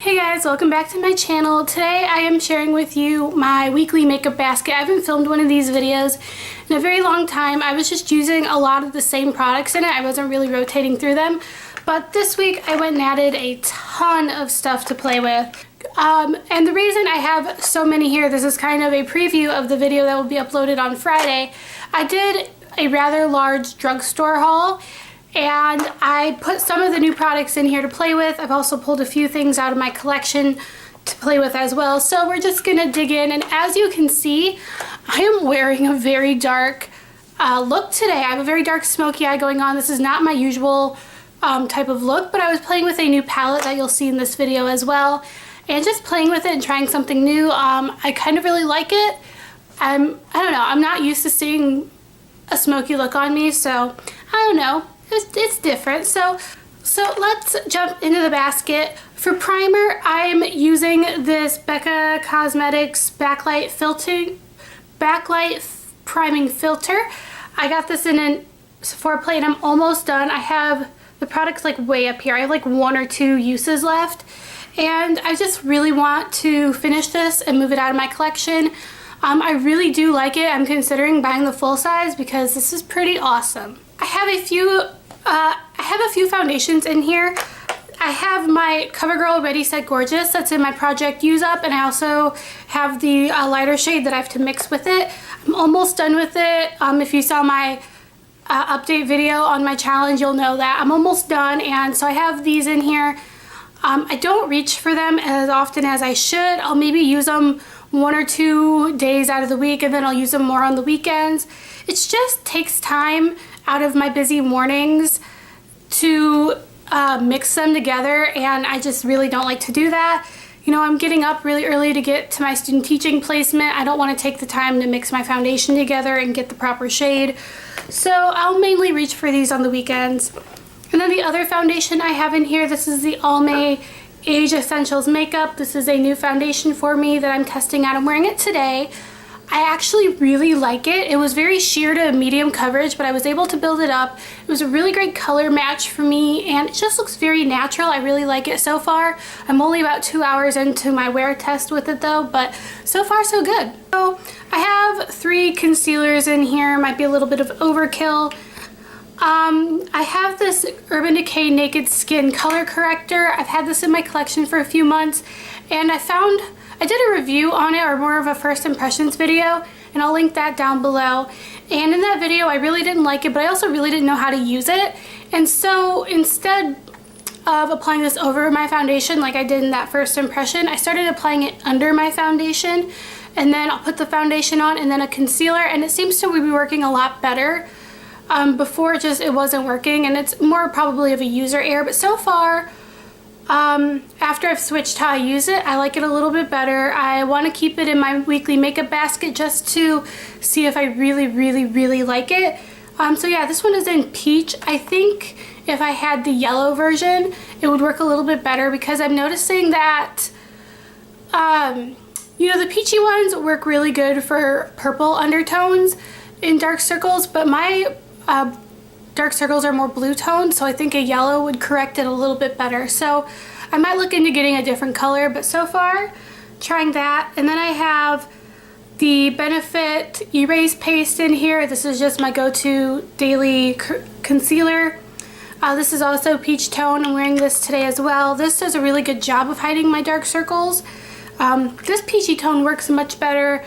Hey guys, welcome back to my channel. Today I am sharing with you my weekly makeup basket. I haven't filmed one of these videos in a very long time. I was just using a lot of the same products in it. I wasn't really rotating through them. But this week I went and added a ton of stuff to play with. And the reason I have so many here, this is kind of a preview of the video that will be uploaded on Friday. I did a rather large drugstore haul, and I put some of the new products in here to play with. I've also pulled a few things out of my collection to play with as well. So we're just gonna dig in, and as you can see, I am wearing a very dark look today. I have a very dark smoky eye going on. This is not my usual type of look, but I was playing with a new palette that you'll see in this video as well, and just playing with it and trying something new. I kind of really like it. I don't know, I'm not used to seeing a smoky look on me, so I don't know. It's different. So let's jump into the basket. For primer, I'm using this Becca Cosmetics backlight priming filter. I got this in a Sephora plate. I'm almost done. I have the products like way up here. I have like one or two uses left, and I just really want to finish this and move it out of my collection. I really do like it. I'm considering buying the full size because this is pretty awesome. I have a few foundations in here. I have my CoverGirl Ready Set Gorgeous that's in my Project Use Up, and I also have the lighter shade that I have to mix with it. I'm almost done with it. If you saw my update video on my challenge, you'll know that I'm almost done, and so I have these in here. I don't reach for them as often as I should. I'll maybe use them 1 or 2 days out of the week, and then I'll use them more on the weekends. It just takes time out of my busy mornings to mix them together, and I just really don't like to do that. You know, I'm getting up really early to get to my student teaching placement. I don't want to take the time to mix my foundation together and get the proper shade, so I'll mainly reach for these on the weekends. And then the other foundation I have in here, this is the Almay Age Essentials Makeup. This is a new foundation for me that I'm testing out. I'm wearing it today. I actually really like it. It was very sheer to medium coverage, but I was able to build it up. It was a really great color match for me, and it just looks very natural. I really like it so far. I'm only about 2 hours into my wear test with it though, but so far so good. So I have 3 concealers in here. Might be a little bit of overkill. I have this Urban Decay Naked Skin Color Corrector. I've had this in my collection for a few months, and I did a review on it, or more of a first impressions video, and I'll link that down below. And in that video I really didn't like it, but I also really didn't know how to use it, and so instead of applying this over my foundation like I did in that first impression, I started applying it under my foundation, and then I'll put the foundation on and then a concealer, and it seems to be working a lot better. Before it wasn't working, and it's more probably of a user error, but so far after I've switched how I use it, I like it a little bit better. I want to keep it in my weekly makeup basket just to see if I really like it. So yeah, this one is in Peach. I think if I had the yellow version it would work a little bit better, because I'm noticing that you know, the peachy ones work really good for purple undertones in dark circles, but my dark circles are more blue toned, so I think a yellow would correct it a little bit better. So I might look into getting a different color, but so far trying that. And then I have the Benefit Erase Paste in here. This is just my go-to daily concealer. This is also peach tone. I'm wearing this today as well. This does a really good job of hiding my dark circles. This peachy tone works much better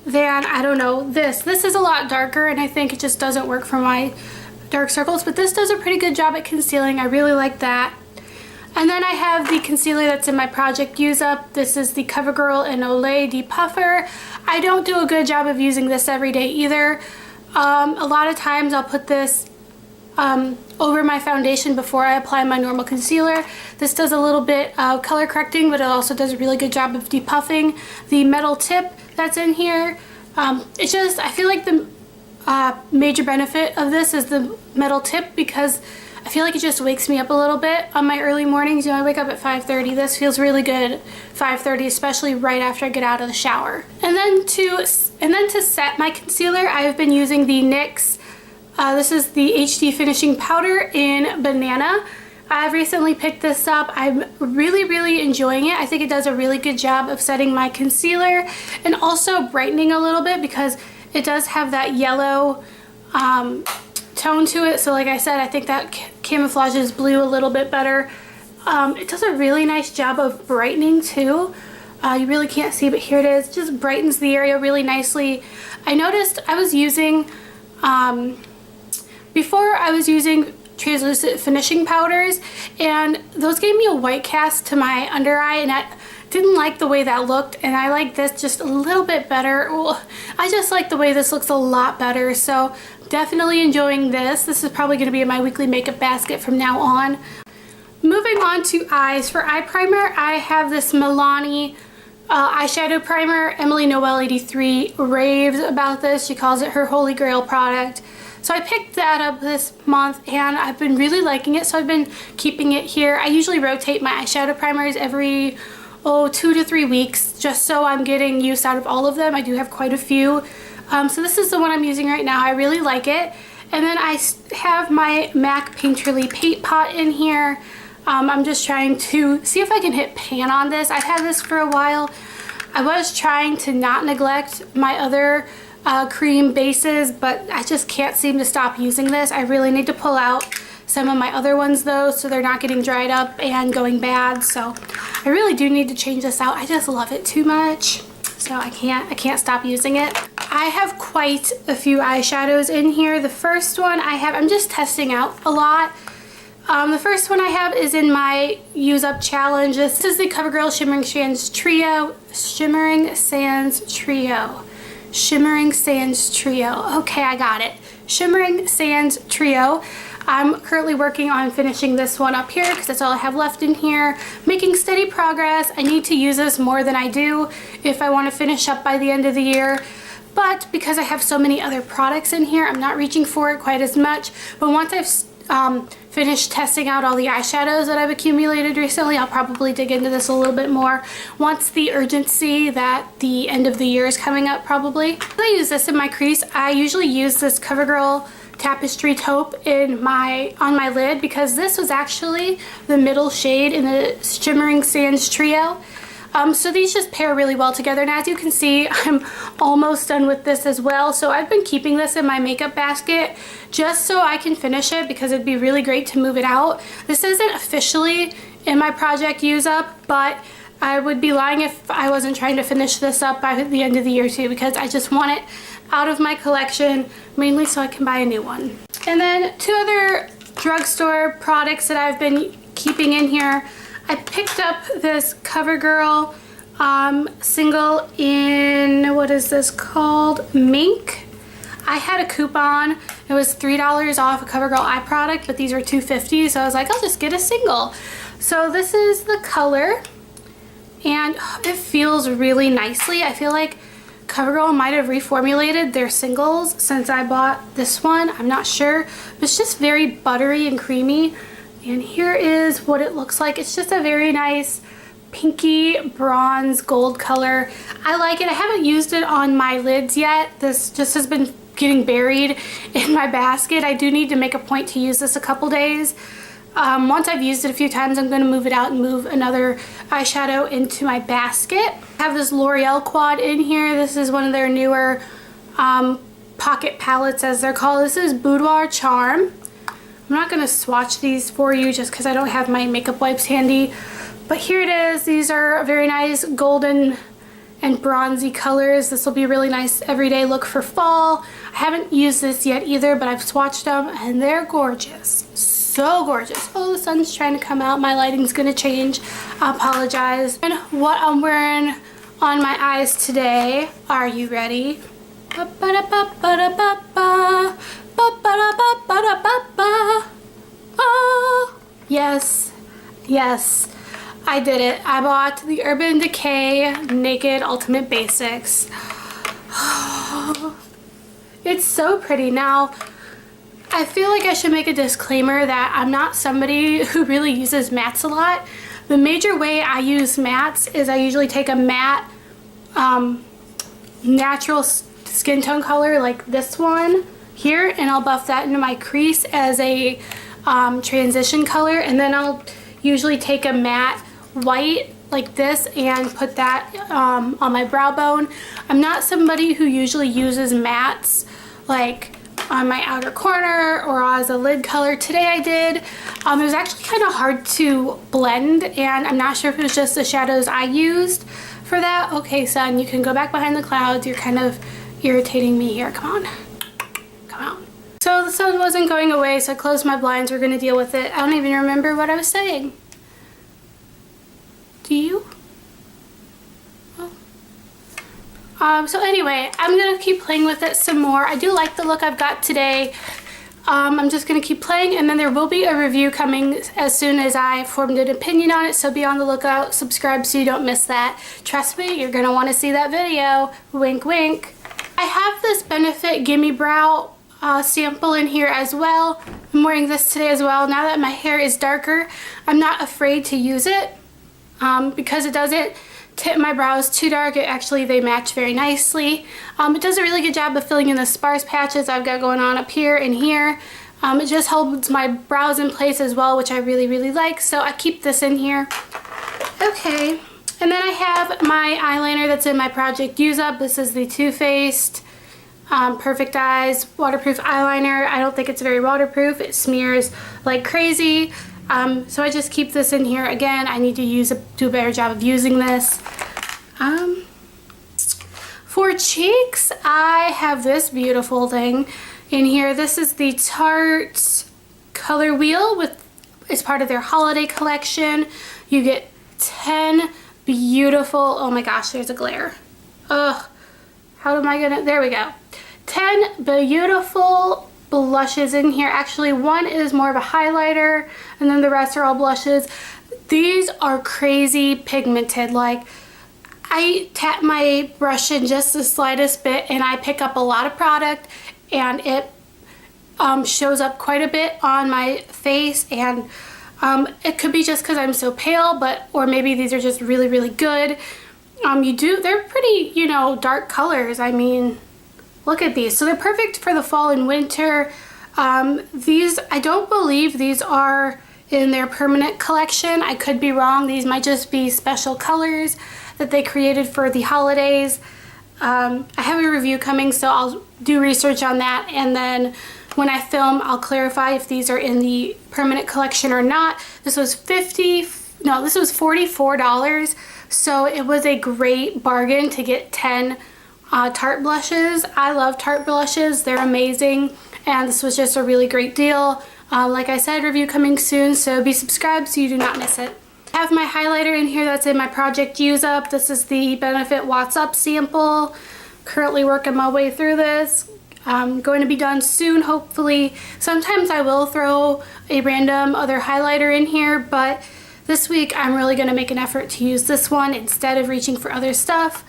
than, I don't know, this. This is a lot darker, and I think it just doesn't work for my dark circles, but this does a pretty good job at concealing. I really like that. And then I have the concealer that's in my Project Use Up. This is the CoverGirl and Olay Depuffer. I don't do a good job of using this every day either. A lot of times I'll put this over my foundation before I apply my normal concealer. This does a little bit of color correcting, but it also does a really good job of depuffing. The metal tip that's in here, it's just, I feel like the major benefit of this is the metal tip, because I feel like it just wakes me up a little bit on my early mornings. You know, I wake up at 5:30. This feels really good 5:30, especially right after I get out of the shower. And then to set my concealer, I have been using the NYX. This is the HD Finishing Powder in Banana. I've recently picked this up. I'm really enjoying it. I think it does a really good job of setting my concealer and also brightening a little bit because it does have that yellow tone to it. So like I said, I think that camouflages blue a little bit better. It does a really nice job of brightening too. You really can't see, but here it is. It just brightens the area really nicely. I noticed I was using, before I was using translucent finishing powders, and those gave me a white cast to my under eye, and I didn't like the way that looked, and I like this just a little bit better. Well, I just like the way this looks a lot better, so definitely enjoying this. This is probably going to be in my weekly makeup basket from now on. Moving on to eyes. For eye primer, I have this Milani eyeshadow primer. Emily Noel 83 raves about this. She calls it her holy grail product. So I picked that up this month and I've been really liking it, so I've been keeping it here. I usually rotate my eyeshadow primers every 2 to 3 weeks just so I'm getting use out of all of them. I do have quite a few. So this is the one I'm using right now. I really like it. And then I have my MAC Painterly Paint Pot in here. I'm just trying to see if I can hit pan on this. I've had this for a while. I was trying to not neglect my other cream bases, but I just can't seem to stop using this. I really need to pull out some of my other ones though, so they're not getting dried up and going bad. So I really do need to change this out. I just love it too much, so I can't stop using it. I have quite a few eyeshadows in here. The first one I'm just testing out a lot. The first one I have is in my Use Up Challenge. This is the CoverGirl Shimmering Sands Trio. Shimmering Sands Trio. Shimmering Sands Trio. Okay, I got it. Shimmering Sands Trio. I'm currently working on finishing this one up here because that's all I have left in here. Making steady progress. I need to use this more than I do if I want to finish up by the end of the year. But because I have so many other products in here, I'm not reaching for it quite as much. But once I've finished testing out all the eyeshadows that I've accumulated recently, I'll probably dig into this a little bit more once the urgency that the end of the year is coming up probably. I use this in my crease. I usually use this CoverGirl Tapestry Taupe on my lid because this was actually the middle shade in the Shimmering Sands Trio. So these just pair really well together, and as you can see, I'm almost done with this as well. So I've been keeping this in my makeup basket just so I can finish it because it'd be really great to move it out. This isn't officially in my project use up, but I would be lying if I wasn't trying to finish this up by the end of the year too, because I just want it out of my collection, mainly so I can buy a new one. And then 2 other drugstore products that I've been keeping in here. I picked up this CoverGirl single in, what is this called? Mink. I had a coupon. It was $3 off a CoverGirl eye product, but these were $2.50, so I was like, I'll just get a single. So this is the color, and it feels really nicely. I feel like CoverGirl might have reformulated their singles since I bought this one. I'm not sure, but it's just very buttery and creamy. And here is what it looks like. It's just a very nice pinky bronze gold color. I like it. I haven't used it on my lids yet. This just has been getting buried in my basket. I do need to make a point to use this a couple days. Once I've used it a few times, I'm going to move it out and move another eyeshadow into my basket. I have this L'Oreal quad in here. This is one of their newer pocket palettes, as they're called. This is Boudoir Charm. I'm not going to swatch these for you just because I don't have my makeup wipes handy. But here it is. These are very nice golden and bronzy colors. This will be a really nice everyday look for fall. I haven't used this yet either, but I've swatched them and they're gorgeous. So gorgeous. Oh, the sun's trying to come out. My lighting's going to change. I apologize. And what I'm wearing on my eyes today, are you ready? Oh, yes, I did it. I bought the Urban Decay Naked Ultimate Basics. It's so pretty. Now, I feel like I should make a disclaimer that I'm not somebody who really uses mattes a lot. The major way I use mattes is I usually take a matte natural skin tone color like this one here, and I'll buff that into my crease as a transition color, and then I'll usually take a matte white like this and put that on my brow bone. I'm not somebody who usually uses mattes like on my outer corner or as a lid color. Today I did. It was actually kind of hard to blend, and I'm not sure if it was just the shadows I used for that. Okay, son, you can go back behind the clouds. You're kind of irritating me here. Come on. Come on. So the sun wasn't going away, so I closed my blinds. We're going to deal with it. I don't even remember what I was saying. Do you? So anyway, I'm going to keep playing with it some more. I do like the look I've got today. I'm just going to keep playing, and then there will be a review coming as soon as I formed an opinion on it, so be on the lookout. Subscribe so you don't miss that. Trust me, you're going to want to see that video. Wink, wink. I have this Benefit Gimme Brow sample in here as well. I'm wearing this today as well. Now that my hair is darker, I'm not afraid to use it because it doesn't tip my brows too dark. They match very nicely. It does a really good job of filling in the sparse patches I've got going on up here and here. It just holds my brows in place as well, which I really, really like, so I keep this in here. Okay, and then I have my eyeliner that's in my Project Use Up. This is the Too Faced Perfect Eyes waterproof eyeliner. I don't think it's very waterproof. It smears like crazy. So I just keep this in here. Again, I need to do a better job of using this. For cheeks, I have this beautiful thing in here. This is the Tarte Color Wheel it's part of their holiday collection. You get 10 beautiful, oh my gosh, there's a glare. Ugh, how am I gonna, there we go. 10 beautiful blushes in here. Actually, one is more of a highlighter, and then the rest are all blushes. These are crazy pigmented. Like, I tap my brush in just the slightest bit and I pick up a lot of product, and it shows up quite a bit on my face, and it could be just because I'm so pale, or maybe these are just really, really good. They're pretty, you know, dark colors. I mean, look at these. So they're perfect for the fall and winter. These, I don't believe these are in their permanent collection. I could be wrong. These might just be special colors that they created for the holidays. I have a review coming, so I'll do research on that, and then when I film, I'll clarify if these are in the permanent collection or not. This was $44, so it was a great bargain to get 10 Tarte blushes. I love Tarte blushes. They're amazing, and this was just a really great deal. Like I said, review coming soon, so be subscribed so you do not miss it. I have my highlighter in here that's in my Project Use Up. This is the Benefit What's Up sample. Currently working my way through this. Going to be done soon, hopefully. Sometimes I will throw a random other highlighter in here, but this week I'm really going to make an effort to use this one instead of reaching for other stuff.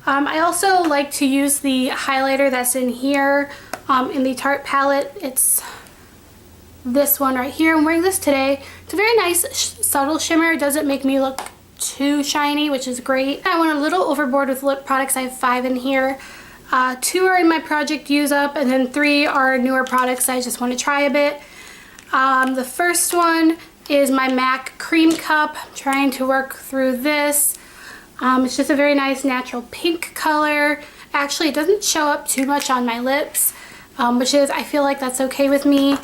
I also like to use the highlighter that's in here in the Tarte palette. It's this one right here. I'm wearing this today. It's a very nice subtle shimmer. It doesn't make me look too shiny, which is great. I went a little overboard with lip products. I have 5 in here. 2 are in my Project Use Up, and then 3 are newer products I just want to try a bit. The first one is my MAC Cream Cup. I'm trying to work through this. It's just a very nice natural pink color. Actually, it doesn't show up too much on my lips, I feel like that's okay with me.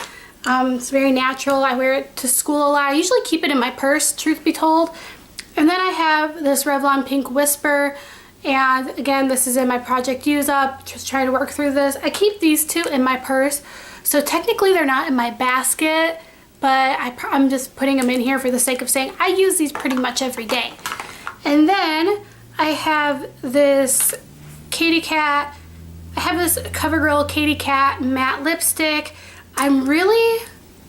It's very natural. I wear it to school a lot. I usually keep it in my purse, truth be told. And then I have this Revlon Pink Whisper, and again, this is in my Project Use Up. Just trying to work through this. I keep these 2 in my purse, so technically they're not in my basket, but I'm just putting them in here for the sake of saying I use these pretty much every day. And then I have this Katy Kat. I have this CoverGirl Katy Kat matte lipstick. I'm really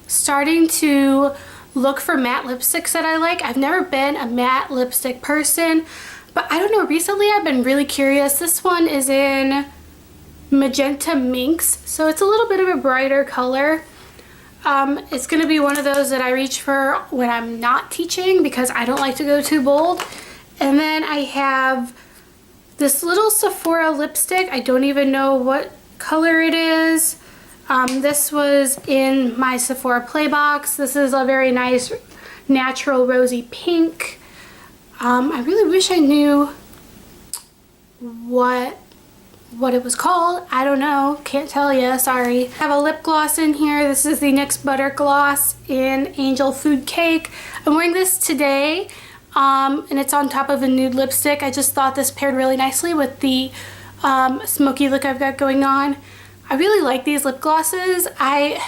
starting to look for matte lipsticks that I like. I've never been a matte lipstick person, but I don't know, recently I've been really curious. This one is in Magenta Minx, so it's a little bit of a brighter color. It's going to be one of those that I reach for when I'm not teaching because I don't like to go too bold. And then I have this little Sephora lipstick. I don't even know what color it is. This was in my Sephora Play box. This is a very nice natural rosy pink. I really wish I knew what it was called. I don't know, can't tell you, sorry. I have a lip gloss in here. This is the NYX Butter Gloss in Angel Food Cake. I'm wearing this today, and it's on top of a nude lipstick. I just thought this paired really nicely with the smoky look I've got going on. I really like these lip glosses. I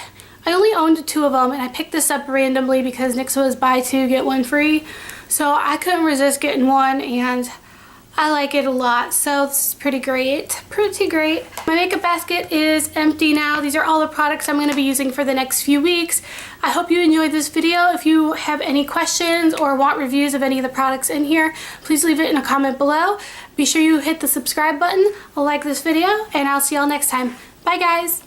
only owned 2 of them, and I picked this up randomly because NYX was buy 2 get 1 free. So I couldn't resist getting one, and I like it a lot. So this is pretty great, pretty great. My makeup basket is empty now. These are all the products I'm going to be using for the next few weeks. I hope you enjoyed this video. If you have any questions or want reviews of any of the products in here, please leave it in a comment below. Be sure you hit the subscribe button, like this video, and I'll see y'all next time. Bye guys!